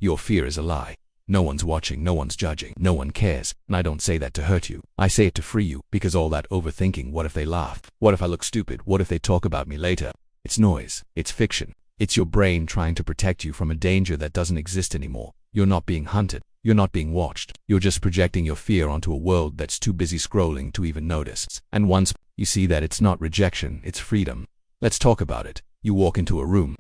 Your fear is a lie. No one's watching, no one's judging, no one cares. And I don't say that to hurt you. I say it to free you, because all that overthinking, what if they laugh? What if I look stupid? What if they talk about me later? It's noise. It's fiction. It's your brain trying to protect you from a danger that doesn't exist anymore. You're not being hunted. You're not being watched. You're just projecting your fear onto a world that's too busy scrolling to even notice. And once you see that it's not rejection, it's freedom. Let's talk about it. You walk into a room,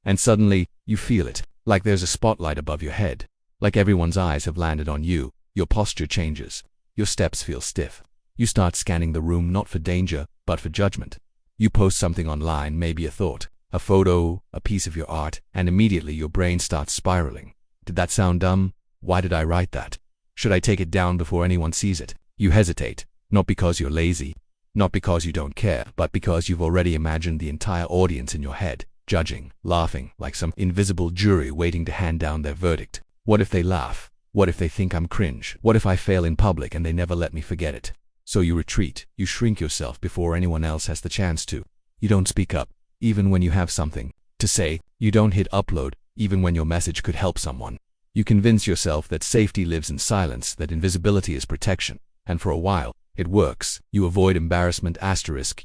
and suddenly, you feel it. Like there's a spotlight above your head. Like everyone's eyes have landed on you. Your posture changes. Your steps feel stiff. You start scanning the room not for danger, but for judgment. You post something online, maybe a thought, a photo, a piece of your art, and immediately your brain starts spiraling. Did that sound dumb? Why did I write that? Should I take it down before anyone sees it? You hesitate, not because you're lazy, not because you don't care, but because you've already imagined the entire audience in your head, judging, laughing, like some invisible jury waiting to hand down their verdict. What if they laugh? What if they think I'm cringe? What if I fail in public and they never let me forget it? So you retreat, you shrink yourself before anyone else has the chance to. You don't speak up, even when you have something to say. You don't hit upload, even when your message could help someone. You convince yourself that safety lives in silence, that invisibility is protection. And for a while, it works. You avoid embarrassment,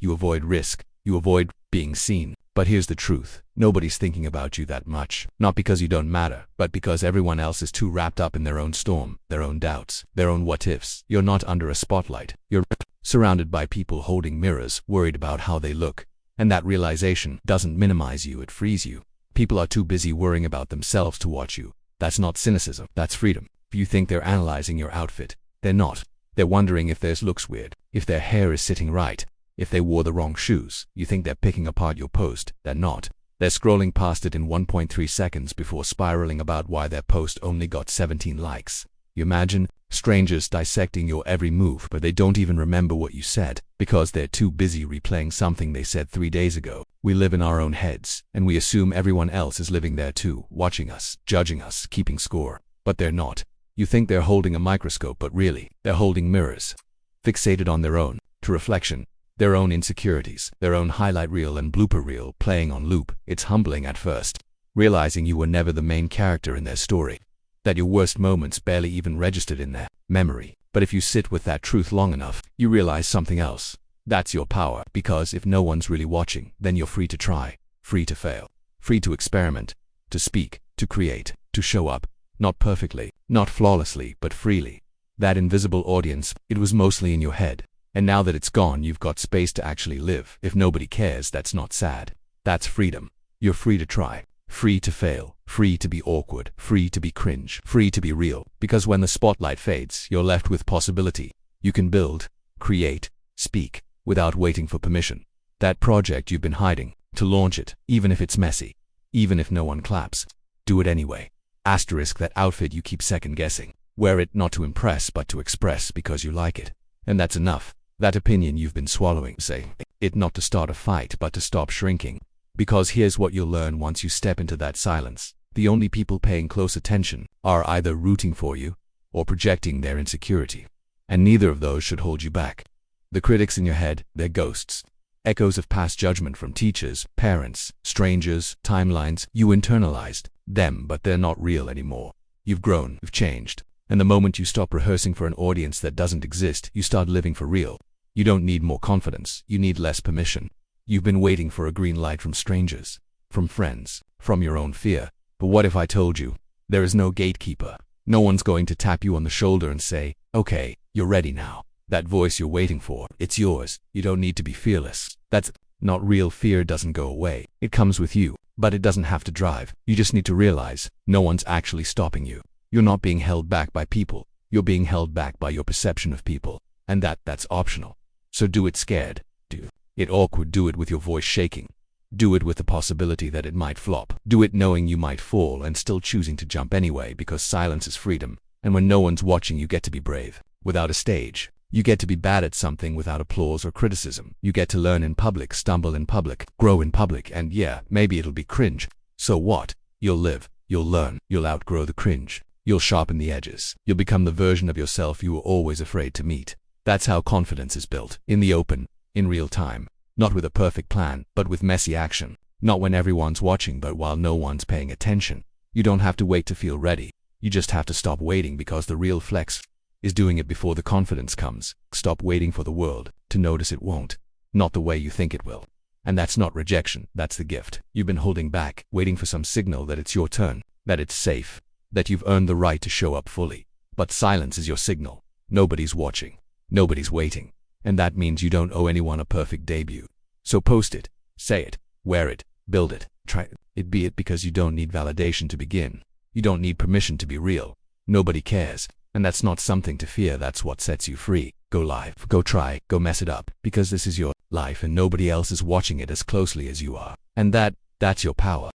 you avoid risk, you avoid being seen. But here's the truth. Nobody's thinking about you that much. Not because you don't matter, but because everyone else is too wrapped up in their own storm, their own doubts, their own what-ifs. You're not under a spotlight. You're surrounded by people holding mirrors, worried about how they look. And that realization doesn't minimize you, it frees you. People are too busy worrying about themselves to watch you. That's not cynicism, that's freedom. If you think they're analyzing your outfit, they're not. They're wondering if theirs looks weird, if their hair is sitting right, if they wore the wrong shoes. You think they're picking apart your post, they're not. They're scrolling past it in 1.3 seconds before spiraling about why their post only got 17 likes. You imagine strangers dissecting your every move, but they don't even remember what you said, because they're too busy replaying something they said 3 days ago. We live in our own heads, and we assume everyone else is living there too, watching us, judging us, keeping score. But they're not. You think they're holding a microscope, but really, they're holding mirrors. Fixated on their own, to reflection, their own insecurities, their own highlight reel and blooper reel playing on loop. It's humbling at first, realizing you were never the main character in their story, that your worst moments barely even registered in their memory. But if you sit with that truth long enough, you realize something else. That's your power, because if no one's really watching, then you're free to try, free to fail, free to experiment, to speak, to create, to show up, not perfectly, not flawlessly, but freely. That invisible audience, it was mostly in your head. And now that it's gone, you've got space to actually live. If nobody cares, that's not sad. That's freedom. You're free to try, free to fail, free to be awkward, free to be cringe, free to be real. Because when the spotlight fades, you're left with possibility. You can build, create, speak, without waiting for permission. That project you've been hiding, to launch it, even if it's messy, even if no one claps, do it anyway. Asterisk that outfit you keep second-guessing. Wear it not to impress, but to express because you like it. And that's enough. That opinion you've been swallowing, say it not to start a fight, but to stop shrinking. Because here's what you'll learn once you step into that silence. The only people paying close attention are either rooting for you or projecting their insecurity. And neither of those should hold you back. The critics in your head, they're ghosts. Echoes of past judgment from teachers, parents, strangers, timelines. You internalized them, but they're not real anymore. You've grown, you've changed. And the moment you stop rehearsing for an audience that doesn't exist, you start living for real. You don't need more confidence, you need less permission. You've been waiting for a green light from strangers, from friends, from your own fear. But what if I told you, there is no gatekeeper? No one's going to tap you on the shoulder and say, okay, you're ready now. That voice you're waiting for, it's yours. You don't need to be fearless. That's not real. Fear doesn't go away. It comes with you, but it doesn't have to drive. You just need to realize, no one's actually stopping you. You're not being held back by people. You're being held back by your perception of people. And that's optional. So do it scared. Do it awkward. Do it with your voice shaking. Do it with the possibility that it might flop. Do it knowing you might fall and still choosing to jump anyway, because silence is freedom. And when no one's watching, you get to be brave. Without a stage. You get to be bad at something without applause or criticism. You get to learn in public, stumble in public, grow in public, and yeah, maybe it'll be cringe. So what? You'll live. You'll learn. You'll outgrow the cringe. You'll sharpen the edges. You'll become the version of yourself you were always afraid to meet. That's how confidence is built. In the open, in real time. Not with a perfect plan, but with messy action. Not when everyone's watching, but while no one's paying attention. You don't have to wait to feel ready. You just have to stop waiting, because the real flex is doing it before the confidence comes. Stop waiting for the world to notice. It won't. Not the way you think it will. And that's not rejection, that's the gift. You've been holding back, waiting for some signal that it's your turn, that it's safe, that you've earned the right to show up fully. But silence is your signal. Nobody's watching. Nobody's waiting. And that means you don't owe anyone a perfect debut. So post it, say it, wear it, build it, try it, be it, because you don't need validation to begin. You don't need permission to be real. Nobody cares. And that's not something to fear, that's what sets you free. Go live, go try, go mess it up, because this is your life and nobody else is watching it as closely as you are. And that's your power.